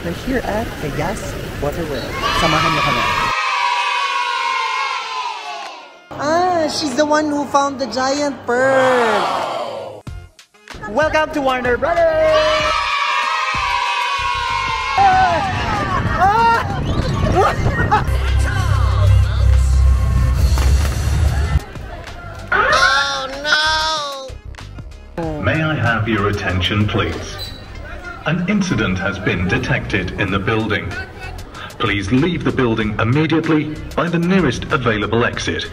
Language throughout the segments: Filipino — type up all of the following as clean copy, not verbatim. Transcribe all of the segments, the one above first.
We're here at Vegas Water World. Samahan niyo kami. She's the one who found the giant pearl. Welcome to Warner Brothers! Oh no! May I have your attention, please? An incident has been detected in the building. Please leave the building immediately by the nearest available exit.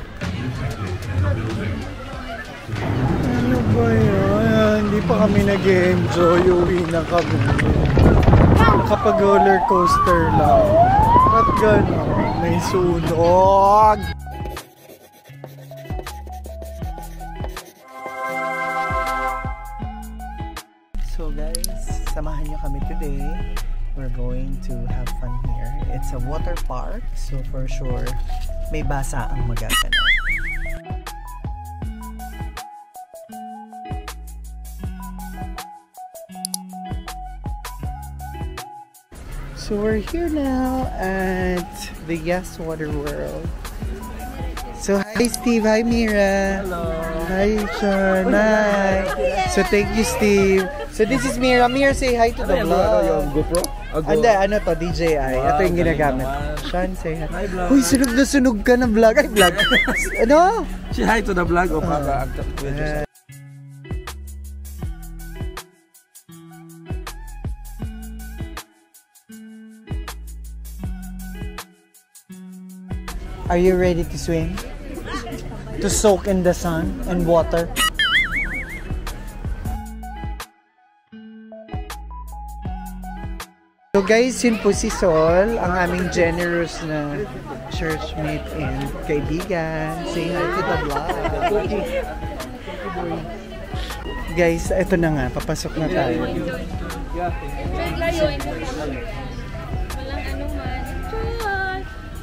Ano ba yan? Hindi pa kami nag-enjoy. Uwi na kami. Nakapag-roller coaster lang. Ba't gano'n? May sunog! So guys, samahan niyo kami today. We're going to have fun here. It's a water park, so for sure, may basa ang magaganap. So we're here now at Vegas Water World. So hi Steve, hi Mira. Hello. Hi Sean, hi. So thank you Steve. So this is Mira. Mira, say hi to the vlog. Yung GoPro? Ano to, DJI. Ito yung ginagamit. Sean, say hi. Hi vlog. Uy, sunog na sunog ka na vlog. Ay, vlog. Ano? Say hi to the vlog o para Are you ready to swim? To soak in the sun and water? So guys, yun po si Sol, ang aming generous na churchmate and kaibigan. Say hi to the vlog. Guys, eto na nga, papasok na tayo.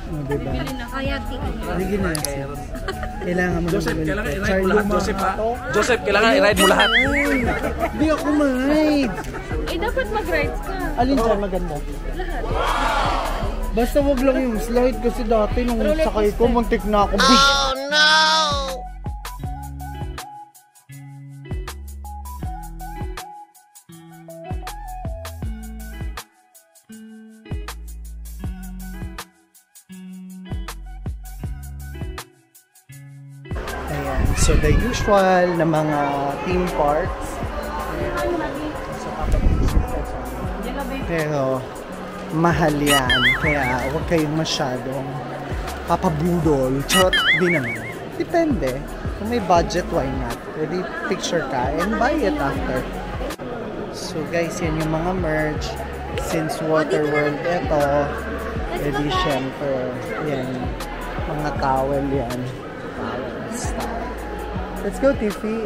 Oh, diba? Sige na. Kailangan mo Joseph, kailangan i-ride mo Charlie lahat. Joseph, ha? Joseph, kailangan i-ride mo lahat. Hindi ako ma-ride. Eh, dapat mag-rides ka. Alin dyan maganda? Lahat. Basta wag lang yung slide kasi dati nung sakay ko, muntik na ako. Oh no! Ayan. So the usual na mga theme parks. Pero mahal yan. Kaya huwag kayong masyadong papabudol. Charot, di naman. Depende. Kung may budget, why not? Pwede picture ka and buy it after. So guys, yan yung mga merch. Since Waterworld ito, edi syempre, yan. Mga towel yan. Let's go, Tiffy.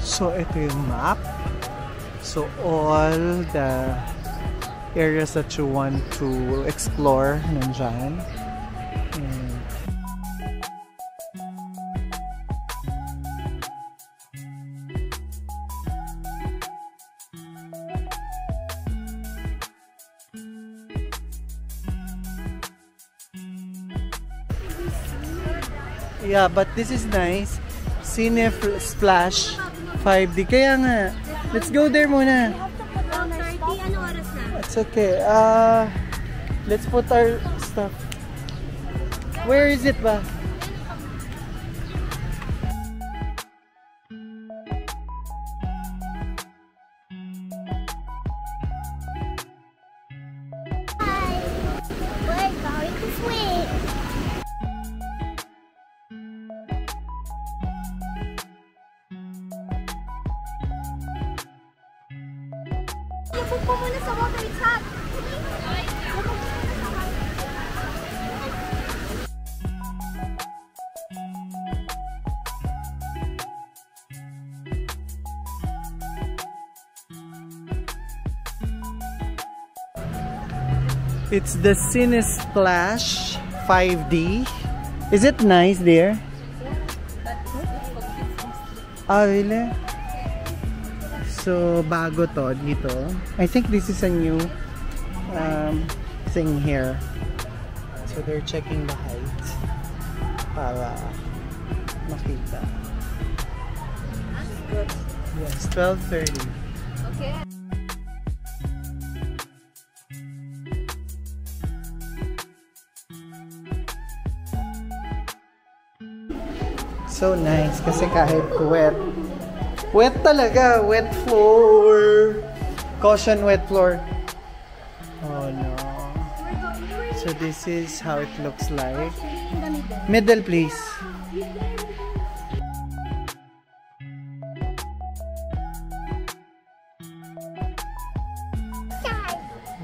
So, ito yung map. So, all the areas that you want to explore nandyan. Yeah, but this is nice. Cine Splash 5D. Kaya nga, let's go there muna. 30, ano oras na? It's okay. Let's put our stuff. Where is it ba? We're going to swim. Pupo muna sa water, it's hot. It's the Cinesplash 5D. Is it nice there? Ah, really? So, bago to dito. I think this is a new thing here. So, they're checking the height para makita. Yes, 12:30. Okay. So nice kasi kahit wet. Wet talaga, wet floor. Caution wet floor. Oh no. So this is how it looks like. Middle please.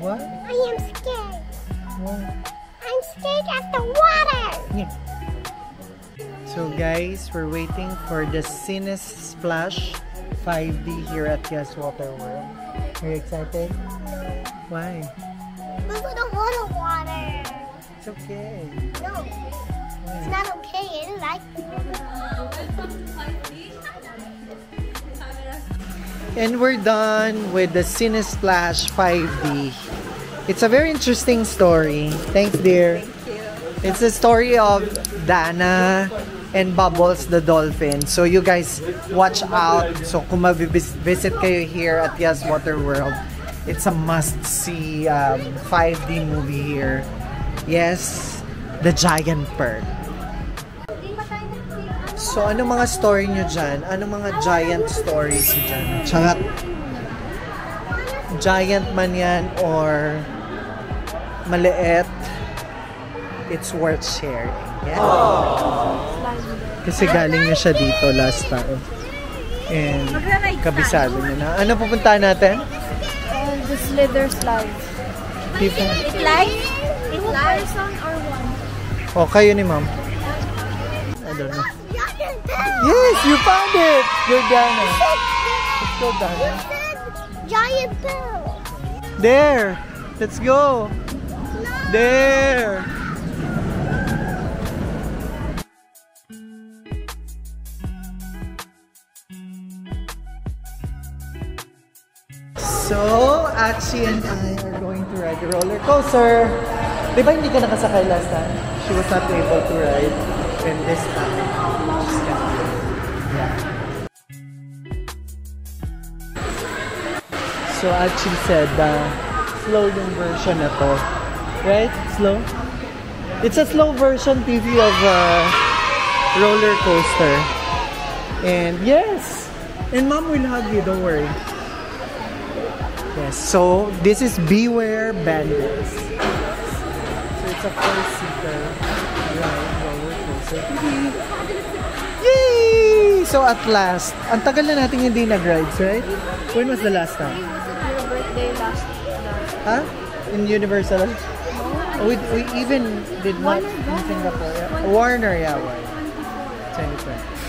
What? I am scared. What? I'm scared of the water. Yeah. So guys, we're waiting for the Cinesplash 5D here at Yas Water World. Are you excited? Why? But I don't want to water. It's okay. No. It's not okay. I don't like it. And we're done with the Cinesplash 5D. It's a very interesting story. Thanks, dear. Thank you. It's the story of Dana and Bubbles the dolphin. So you guys watch out. So kung visit kayo here at Yas Water World, it's a must-see 5D movie here. Yes, The Giant Pearl. So ano mga story nyo dyan? Ano mga giant stories nyo dyan? Tsaka giant man yan or maliit, it's worth sharing. Yeah? Kasi galing niya siya dito last time. And kabisado niya na. Ano pupuntahan natin? The slither slide. Different. It's like it's person or one? O, kayo ni ma'am. I don't know. Yes, you found it! You're Dana. Let's go, Dana. Giant pearl. There! Let's go! There! So, Achi and I are going to ride the roller coaster. Di ba hindi ka nakasakay last time? She was not able to ride. And this time, she's gonna do it. Yeah. So, Achi said, slow yung version na to. Right? Slow? It's a slow version, TV, of roller coaster. And yes! And mom will hug you, don't worry. Yes, so this is Beware Bandits. So it's a 4-seater ride, roller coaster. Yay! So at last, ang tagal na natin hindi nag-rides, right? When was the last time? Your birthday last. Huh? In Universal? We even did not in Singapore. Yeah? Warner, yeah, Warner. 2020.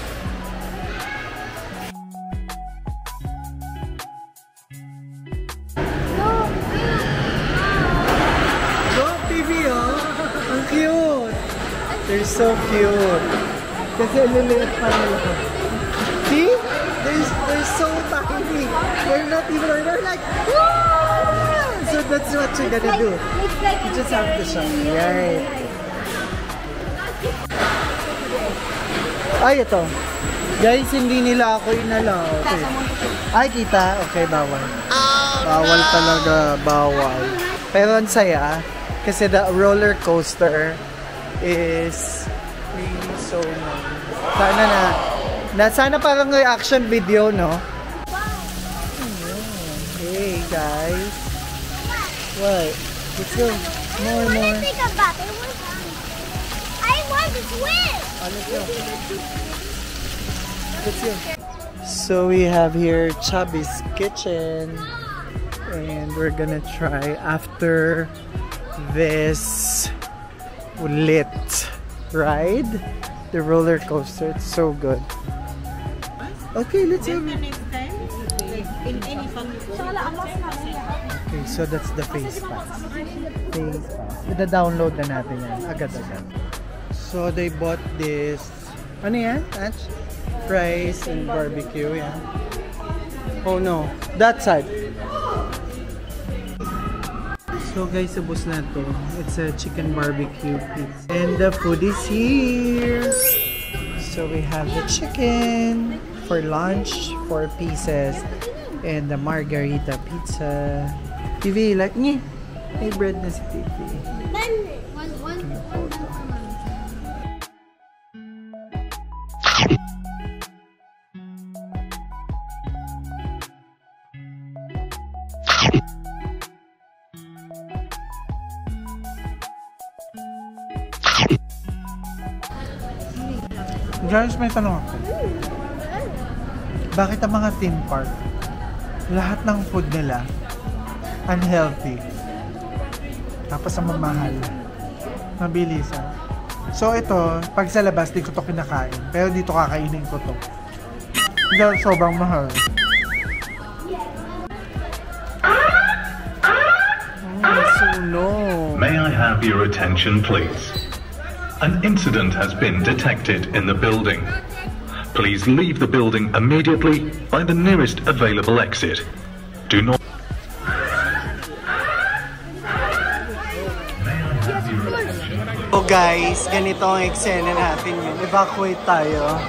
They're so cute. Kasi liliit pa nila. See? They're so tiny. They're not even, they're like, whoa! So that's what you're gonna do. You just have to show. Right. Ay, ito. Guys, hindi nila ako inalaw. Okay. Ay, kita. Okay, bawal. Bawal talaga. Bawal. Pero ang saya. Kasi the roller coaster is really so nice. Sana parang reaction video, no? Hey guys. What? Let's go. More. Think about it. I want to swim. Let's go. Let's go. So we have here Chubby's Kitchen. And we're gonna try after this lit ride, the roller coaster. It's so good. Okay, let's have it. In any family. Okay, so that's the face pass. Face pass. Ida-download na natin yan. Agad-agad. So they bought this. Ano yan, Ange? Fries and barbecue, yan. Oh no, that side. So guys, ubos na to. It's a chicken barbecue pizza. And the food is here. So we have the chicken for lunch, 4 pieces. And the margarita pizza. TV, like, nye. May bread na si TV. Guys, may tanong ako. Bakit ang mga theme park, lahat ng food nila unhealthy, tapos ang mamahal, mabilisan? So ito, pag sa labas di ko to kinakain, pero dito kakainin ko to dahil sobrang mahal. May I have your attention, please? An incident has been detected in the building. Please leave the building immediately by the nearest available exit. Do not... So guys, ganito ang eksena natin yun. Evacuate tayo.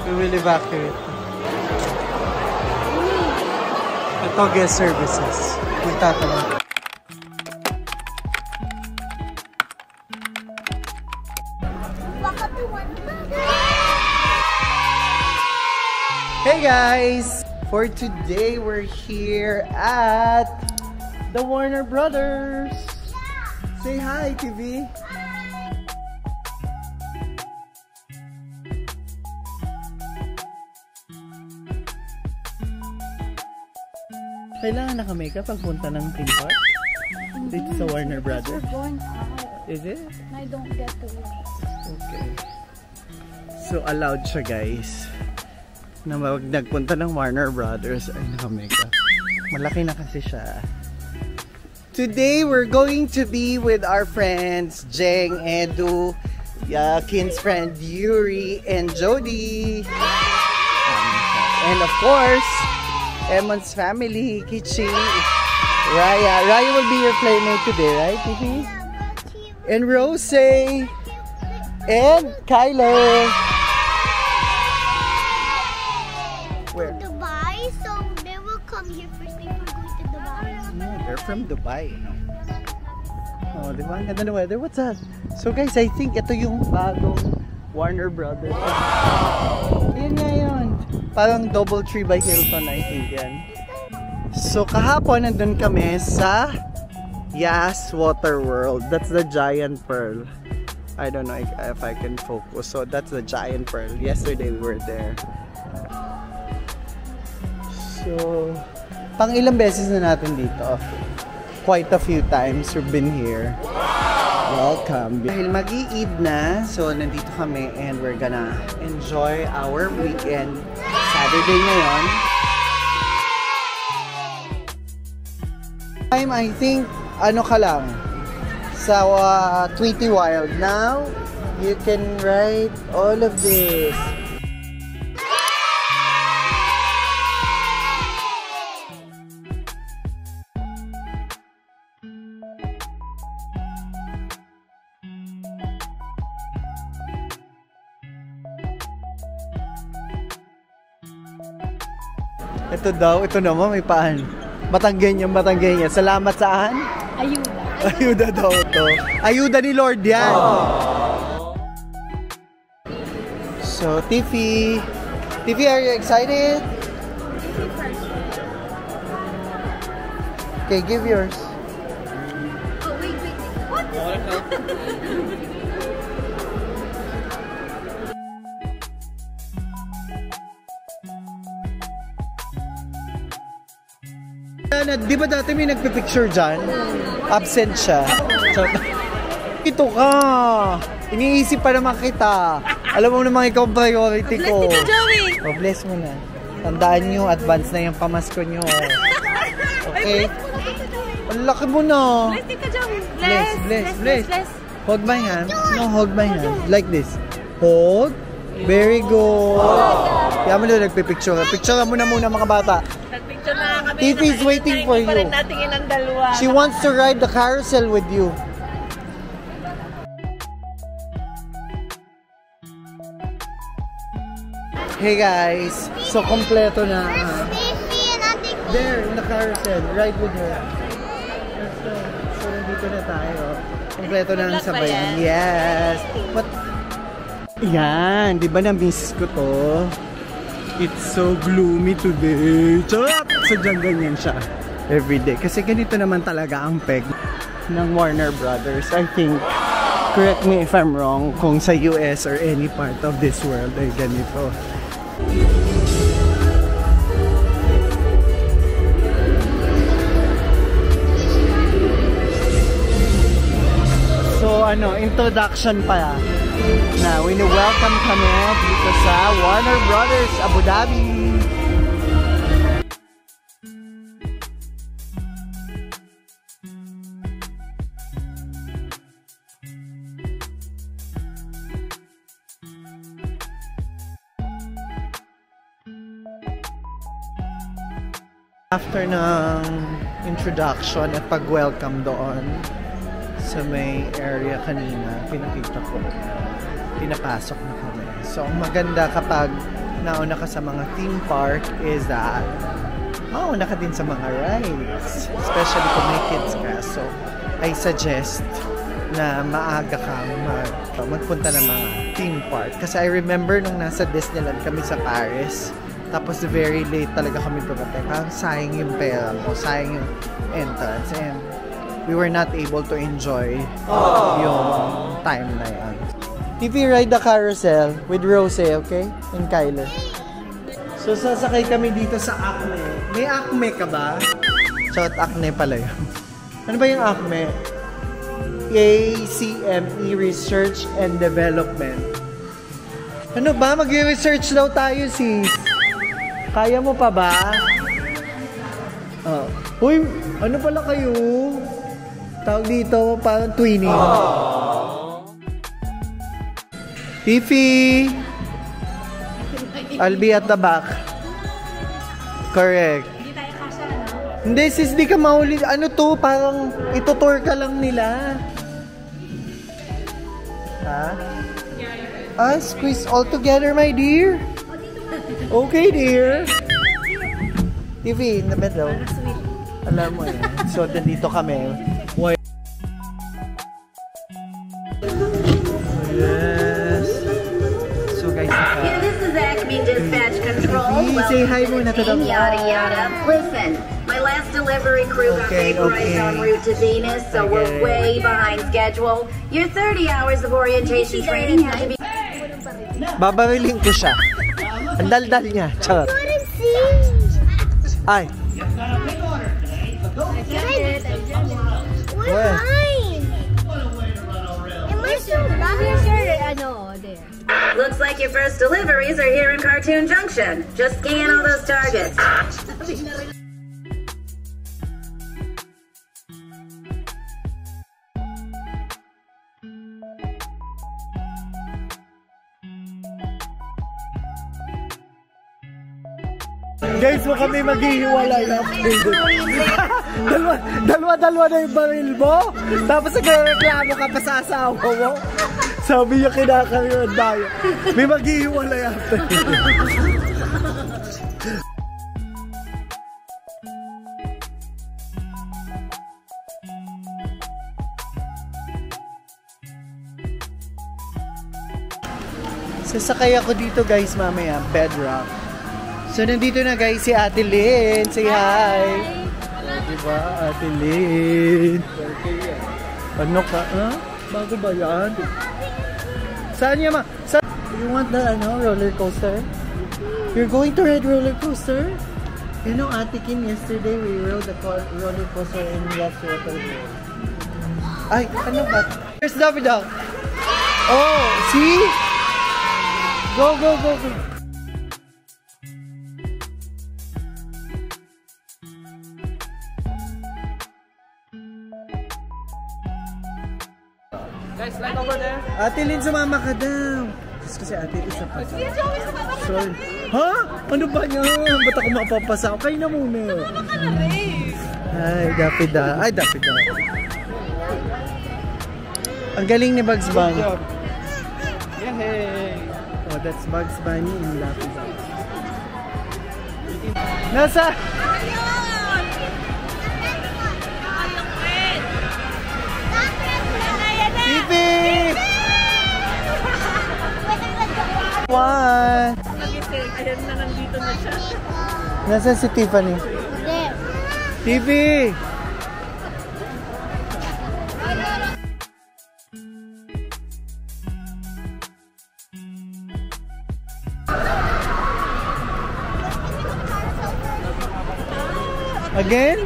We will evacuate. Ito, guest services. Magtatanong. Hey guys! For today, we're here at the Warner Brothers. Say hi, TV. Kailangan naka-makeup pagpunta ng theme park? Dito sa Warner Brothers? We're going out. Is it? I don't get to work. Okay. So, allowed siya, guys, na nagpunta ng Warner Brothers ay naka-makeup. Malaki na kasi siya. Today, we're going to be with our friends, Jeng, Edu, Kin's friend, Yuri, and Jody. And of course, Emon's family, Kichi, Raya. Raya will be your playmate today, right, Kiki? And Rose, and Kylo. Where? Dubai, so they will come here first before going to Dubai. No, they're from Dubai. Oh, di ba? Ang ganda ng weather. What's that? So guys, I think ito yung bagong Warner Brothers. Yan nga yun. Parang DoubleTree by Hilton, I think yan. So kahapon, nandun kami sa Yas Water World. That's the Giant Pearl. I don't know if I can focus. So that's the Giant Pearl. Yesterday we were there. So, pang ilang beses na natin dito. Quite a few times we've been here. Welcome. Dahil mag-i-Eid na, so nandito kami and we're gonna enjoy our weekend. Saturday ngayon. I think, ano ka lang, sa Tweety Wild. Now, you can write all of this. Ito daw, ito naman may paan. Batanggen yan. Salamat saan? Ayuda. Ayuda daw to. Ayuda ni Lord yan. So, Tiffy. Tiffy, are you excited? Okay, give yours. Oh, wait. What? Di ba dati may nagpipicture dyan? Absent siya. Ito ka! Iniisip pa naman kita. Alam mo naman ikaw priority ko. Bless kita, Joey! Oh, bless mo na. Tandaan nyo, advance na yung pamasko nyo. Okay? Ang laki mo na. Bless, dito dyan. Bless. Hold my hand. No, hold my hand. Like this. Hold. Very good. Kaya mo na nagpipicture. Picture mo na muna mga bata. Nagpicture na kami. Tiffy is waiting for you. Natingin ang dalawa. She wants to ride the carousel with you. Hey guys, so kompleto na. There, in the carousel. Ride with her. Let's go. So, nandito na tayo. Kompleto na ang sabayan. Yes. What? Yan, di ba na-miss ko to? It's so gloomy today. Charot! So, dyan ganyan siya. Everyday. Kasi ganito naman talaga ang peg ng Warner Brothers. I think, correct me if I'm wrong, kung sa US or any part of this world ay ganito. So, introduction pa na wini-welcome kami dito sa Warner Brothers Abu Dhabi. After ng introduction at pag-welcome doon sa may area kanina, pinakita ko, pinapasok na kami. So, ang maganda kapag nauna ka sa mga theme park is that mauna ka din sa mga rides. Especially kung may kids ka. So, I suggest na maaga kang magpunta ng mga theme park. Kasi I remember nung nasa Disneyland kami sa Paris, tapos very late talaga kami dumating. Parang sayang yung pera mo, sayang yung entrance. And we were not able to enjoy yung time na yan. TV, ride the carousel with Rose, okay? And Kyler. So, sasakay kami dito sa Acme. May Acme ka ba? Charot, Acme pala yun. Ano ba yung Acme? ACME Research and Development. Ano ba? Mag-research daw tayo, sis. Kaya mo pa ba? Uy, ano pala kayo? Tawag dito, parang twinning. Tiffy! I'll be at the back. Correct. Hindi tayo kasha, no? Hindi, sis, di ka mahuli. Ano to? Parang itutour ka lang nila. Ha? Squeeze all together, my dear. Okay, dear. Tiffy, in the middle. Alam mo yan. So, nandito kami. Yes. So, guys, Yeah, this is Acme Dispatch Control. say hi muna to the Yada yada. Listen, my last delivery crew got vaporized en route to Venus, so we're way behind schedule. Your 30 hours of orientation training had to be... babarilin ko siya. Ang daldal niya. Charot. Ay. Where's mine? Am I still there? Looks like your first deliveries are here in Cartoon Junction. Just scan all those targets. Guys, huwag kami maghihiwalay na dalawa na yung baril mo. Tapos nagreklamo ka pa sa asawa mo. Sabi niya kinakaliwan tayo. May maghihiwalay after. Sasakay ako dito guys mamaya, Bedrock. So, nandito na guys si Ate Lynn. Say hi! Diba, Ate Lynn? Ano ka? Bago ba yan? Saan niya ma? You want the roller coaster? You're going to ride roller coaster? You know, Ate Kim, yesterday we rode the roller coaster in Lost Water World. Ay, ano ba? There's Daffy Duck. Oh, see? Go, go, go, go. Ate Lynn, sumama ka daw. Just kasi ate, isa pa. Sige, Joey, sumama ka. Sorry. Ha? Ano ba niya? Ba't ako mapapasa? Kayo na muna. Sumama ka na rin. Ay, dapat da. Ay, dapat da. Ang galing ni Bugs Bunny. Yay! Oh, that's Bugs Bunny in Daffy Da. Nasa? Tipi! One! Nagising, ayan na, nandito na siya. Nasa si Tiffany? Tipi! Again?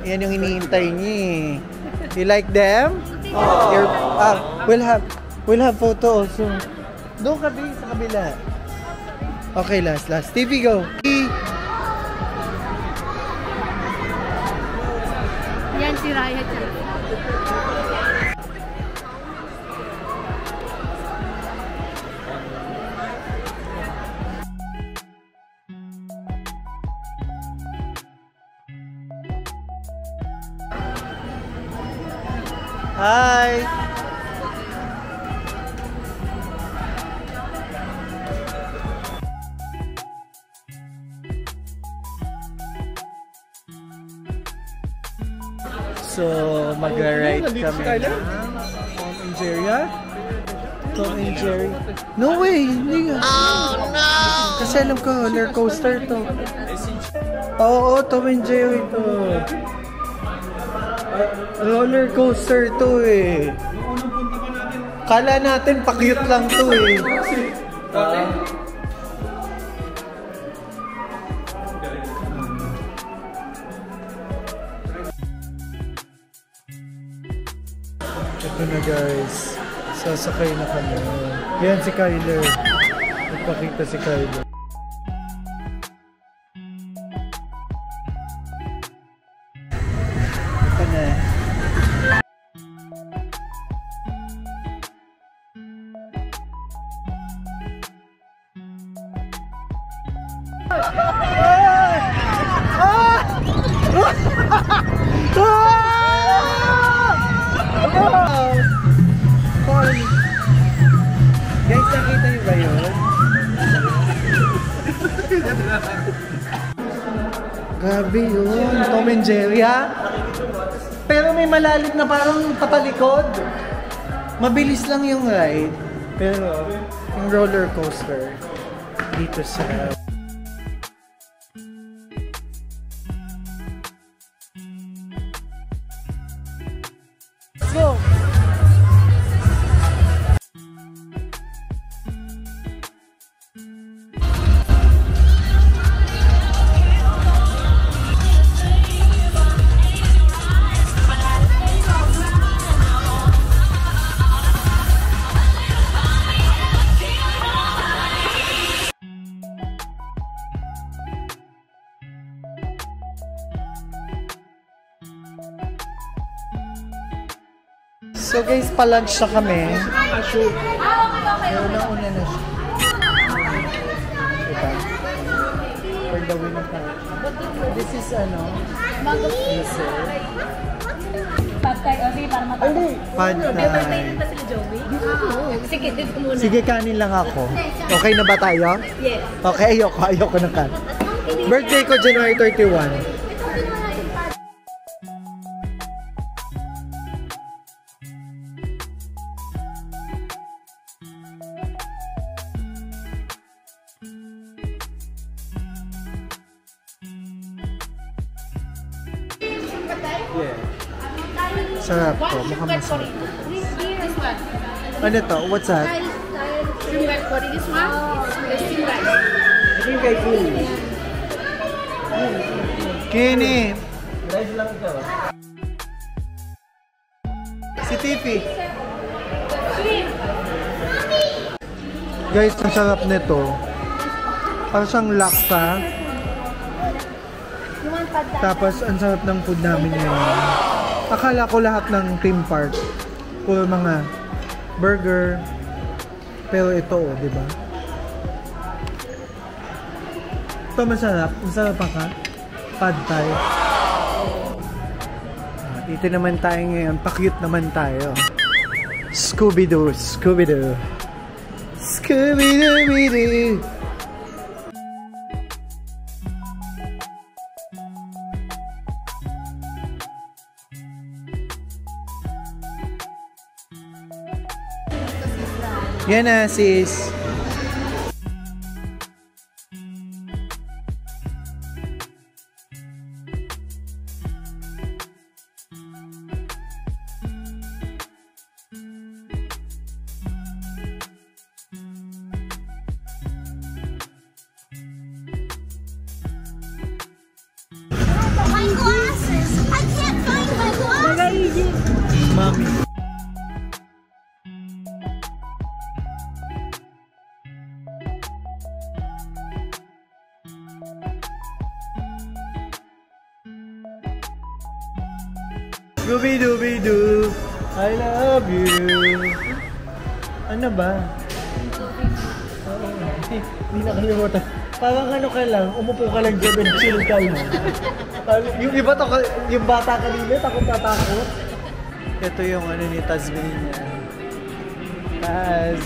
Yan yung hinihintay niya eh. You like them? We'll have photo also. Doon ka sa kabila. Okay, last. TV, go. Yan si Raya. Hi! So, mag-ride kami ng Tom and Jerry. Tom and Jerry. No way! Hindi nga. Oh, no! Kasi alam ko, roller coaster to. Oo, Tom and Jerry to. Roller coaster to eh. Kala natin pa-cute lang to eh. Ito na guys. Sasakay na kami. Yan si Kyler. Nagpakita si Kyler. Ito na. Guys, nakita niyo ba yun? Grabe yun. Tom and Jerry ha? Pero may malalim na parang patalikod. Mabilis lang yung ride. Pero yung roller coaster dito sa... Let's go! So guys, pa-lunch na kami. Pero nauna na siya. Diba? For the win of time. This is ano? Mango Freezer. Pad Thai, Ozzy, para matapos. Pad Thai. Sila Joey? Sige, dito muna. Sige, kanin lang ako. Okay na ba tayo? Yes. Okay, ayoko ng kanin. Birthday ko January 31. Yeah. Sarap to. Mukhang masarap. This one. Ano to? What's that? Shrimp rice curry. This one is shrimp rice. I think I feel. Kini. Rice lang ito. Si Tiffy. Guys, ang sarap nito. Parang siyang laksa. Tapos, ang sarap ng food namin ngayon. Akala ko lahat ng theme park puro mga burger. Pero ito, di ba? Ito masarap. Masarap pa ka? Pad Thai. Dito naman tayo ngayon. Pa-cute naman tayo. Scooby-Doo. Scooby-Doo. Scooby-Doo. Yan na, sis. My glasses! I can't find my glasses! Mommy. Scooby-Dooby-Doo, I love you. Ano ba? Oo. Hindi nakalimutan. Parang ano ka lang, umupo ka lang dyan and chill ka lang. Yung iba, yung bata kanina, takot. Ito yung ano ni Tasmania. Taz.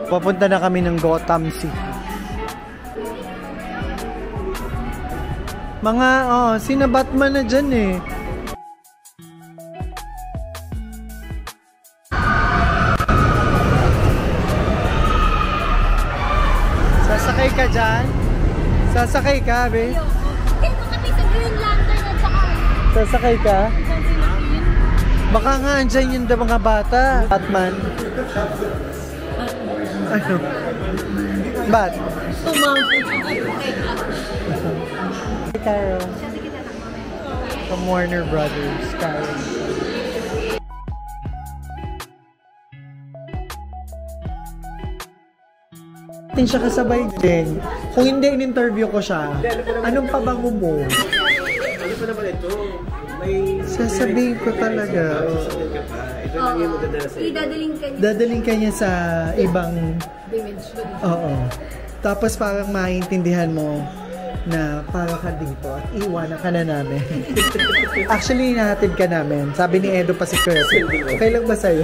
Papunta na kami ng Gotham City. Mga, sina Batman na dyan eh. Sasakay ka dyan? Sasakay ka, be? Dito kami sa Green Lantern at saka... Sasakay ka? Baka nga andyan yung mga bata. Batman. Ano? Bat? Carol. From Warner Brothers. Carol. Siya kasabay din. Kung hindi in-interview ko siya, anong pabango mo? Ano pa naman ito? May... Sasabihin ko talaga. Ito lang yung magdadala sa iyo. Dadaling ka niya sa ibang... Oo. Tapos parang maintindihan mo na para ka dito at iwanan ka na namin. Actually, hinahatid ka namin. Sabi ni Edo pa si Kurt, okay lang ba sa'yo?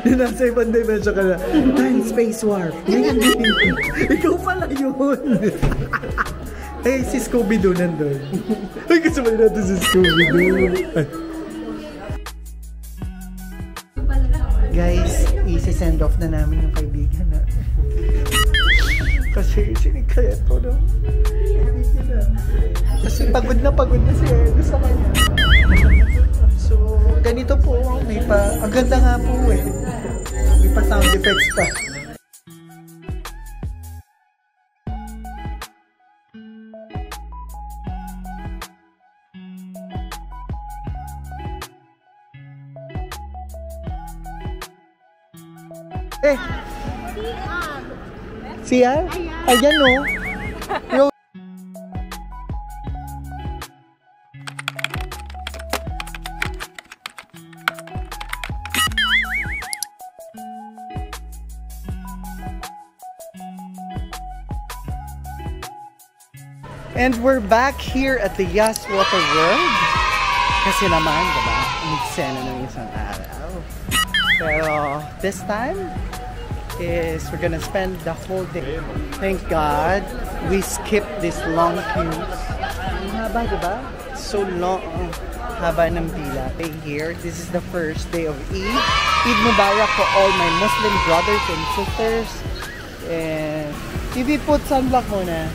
Na nasa ibang dimension ka na, time, space warp. Ikaw pala yun. Eh, si Scooby-Doo nandun. Ay, kasabay natin si Scooby-Doo. Guys, isi-send off na namin yung kaibigan na. Kasi sinikayato na. Kasi pagod na si Edo sa kanya. So, ganito po. May pa, ang ganda nga po eh. May pa sound effects pa. Eh! Siya? Ayan o. Yo. And we're back here at the Yas Water World. Kasi naman, diba? Umiksena ng isang araw. Pero this time is we're gonna spend the whole day. Thank God we skipped this long queues. Ang haba, diba? So long. Haba ng pila. Here, this is the first day of Eid. Eid Mubarak for all my Muslim brothers and sisters. And if you put sunblock muna.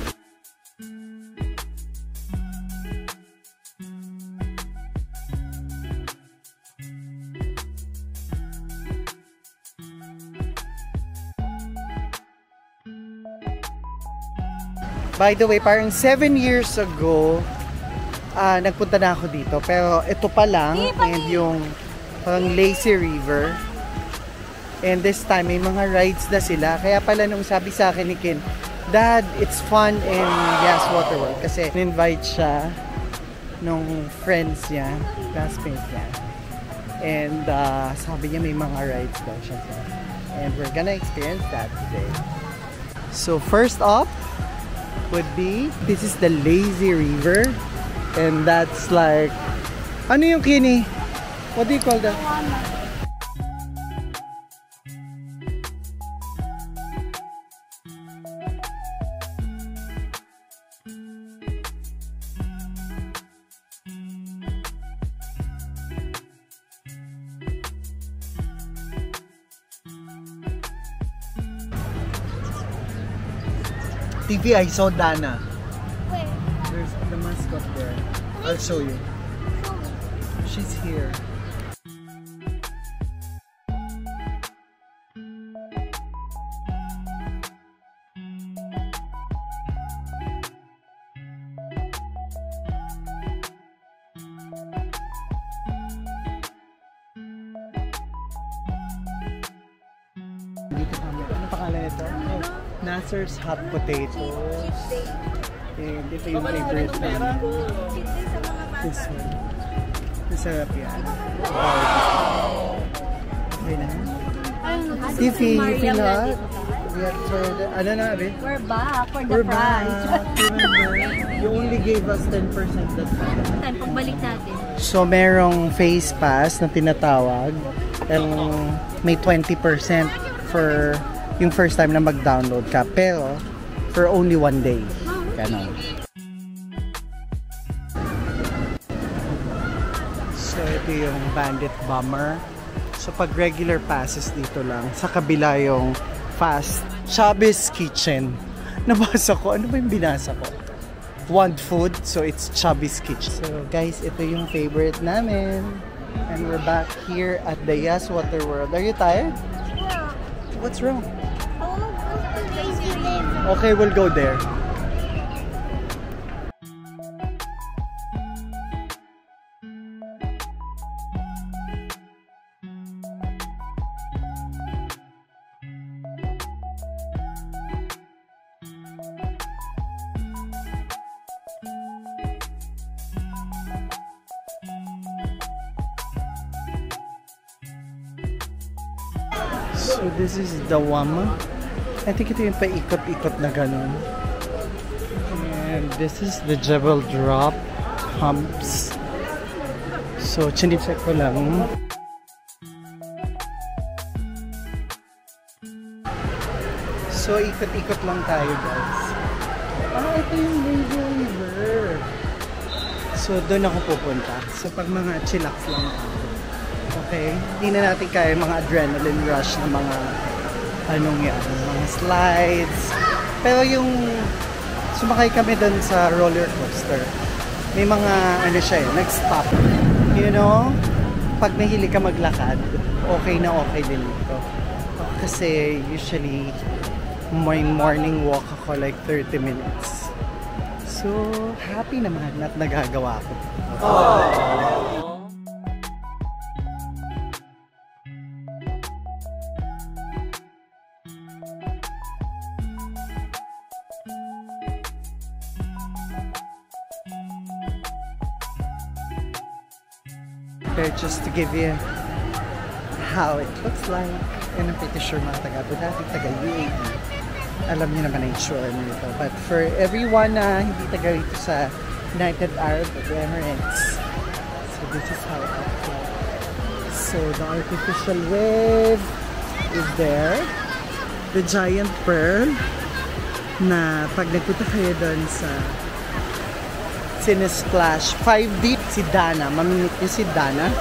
By the way, parang 7 years ago, nagpunta na ako dito. Pero ito pa lang, and yung parang lazy river. And this time, may mga rides na sila. Kaya pala nung sabi sa akin ni Ken, Dad, it's fun in Yas Water World. Kasi in-invite siya. nung friends niya, classmate niya. And sabi niya may mga rides daw siya. And we're gonna experience that today. So first up would be, this is the Lazy River. And that's like, ano yung kini? What do you call that? TV, I saw Dana. Where? There's the mascot there. I'll show you. She's here. Dito kami. Ano pangalan nito? Nasser's Hot Potatoes. And ito yung favorite namin. This one. Masarap yan. Okay na. Tiffy, you feel hot? We have tried it. Ano na, Abby? We're back for the We're prize. back. Remember, you only gave us 10% that time. Pagbalik natin. So, merong face pass na tinatawag. And may 20% for yung first time na mag-download ka. Pero, for only 1 day. Ganon. So, ito yung Bandit Bomber. So, pag regular passes dito lang, sa kabila yung fast Chubby's Kitchen. Nabasa ko. Ano ba yung binasa ko? Want food, so it's Chubby's Kitchen. So, guys, ito yung favorite namin. And we're back here at the Yas Water World. Are you tired? Yeah. What's wrong? Oh, Lazy River. Okay, we'll go there. So this is the Wama. I think ito yung paikot-ikot na ganun. And this is the Jebel Drop Humps. So chinicheck ko lang. So ikot-ikot lang tayo, guys. Ito yung Lazy River. So doon ako pupunta. So pag mga chillax lang ako. Okay, hindi na natin kaya mga adrenaline rush na mga anong yan, mga slides. Pero yung sumakay kami doon sa roller coaster, may mga ano siya nag-stop. You know, pag nahilig ka maglakad, okay na okay din dito. Kasi usually may morning walk ako like 30 minutes. So, happy naman at nagagawa ko. Aww. Just to give you how it looks like. And I'm pretty sure mga taga-Abu Dhabi, taga-UAE, alam niyo naman ang itsura nito. But for everyone na hindi taga rito sa United Arab Emirates, so this is how it looks like. So the artificial wave is there. The giant pearl na pag nagpunta kayo doon sa Cinesplash 5D, si Dana. Mamimit niyo si Dana.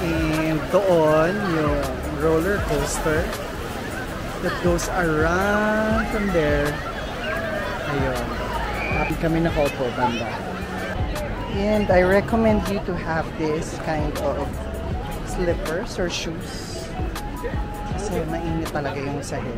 And doon, yung roller coaster that goes around from there. Ayun. Happy kami nakaupo, banda. And I recommend you to have this kind of slippers or shoes. Kasi mainit talaga yung sahig.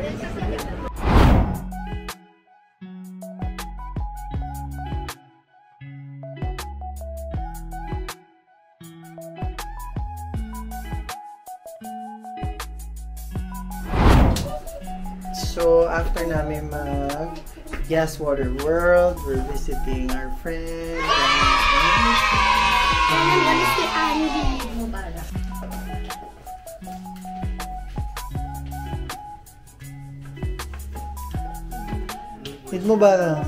So, after namin Gaswater World. We're visiting our friend. Hit mo ba?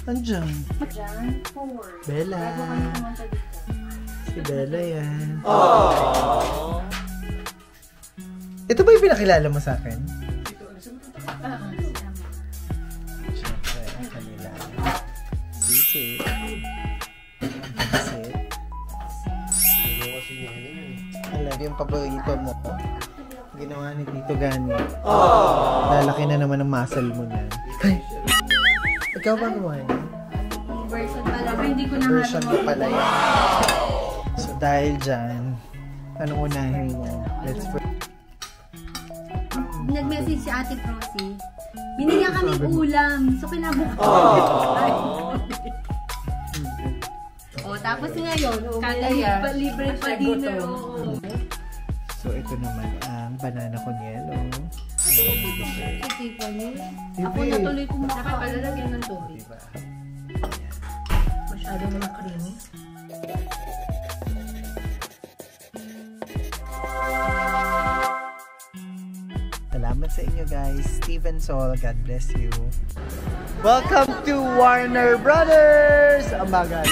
Andiyan. Bella. Si Bella yan. Aww. Ito ba yung pinakilala mo sa akin? Siyempre, ang kanila. Sisi. Alam, yung paborito mo. Ginawa ni Tito Gani. Lalaki na naman ang muscle mo na. Ay! Ikaw ba gumawa niya? Version pala. Hindi ko na Version mo pala yan. So dahil dyan, anong unahin mo? Let's put... Nag-message si Ate Prosy. Binigyan kami ulam. So kinabukasan. Tapos ngayon, libre pa dinner. So ito naman ang banana con yelo. Ako natuloy kumakain. Dapat pala lagyan ng tubig. Masyadong mga creamy. Salamat sa inyo guys. Steven Sol, God bless you. Welcome to Warner Brothers! Ang bagal.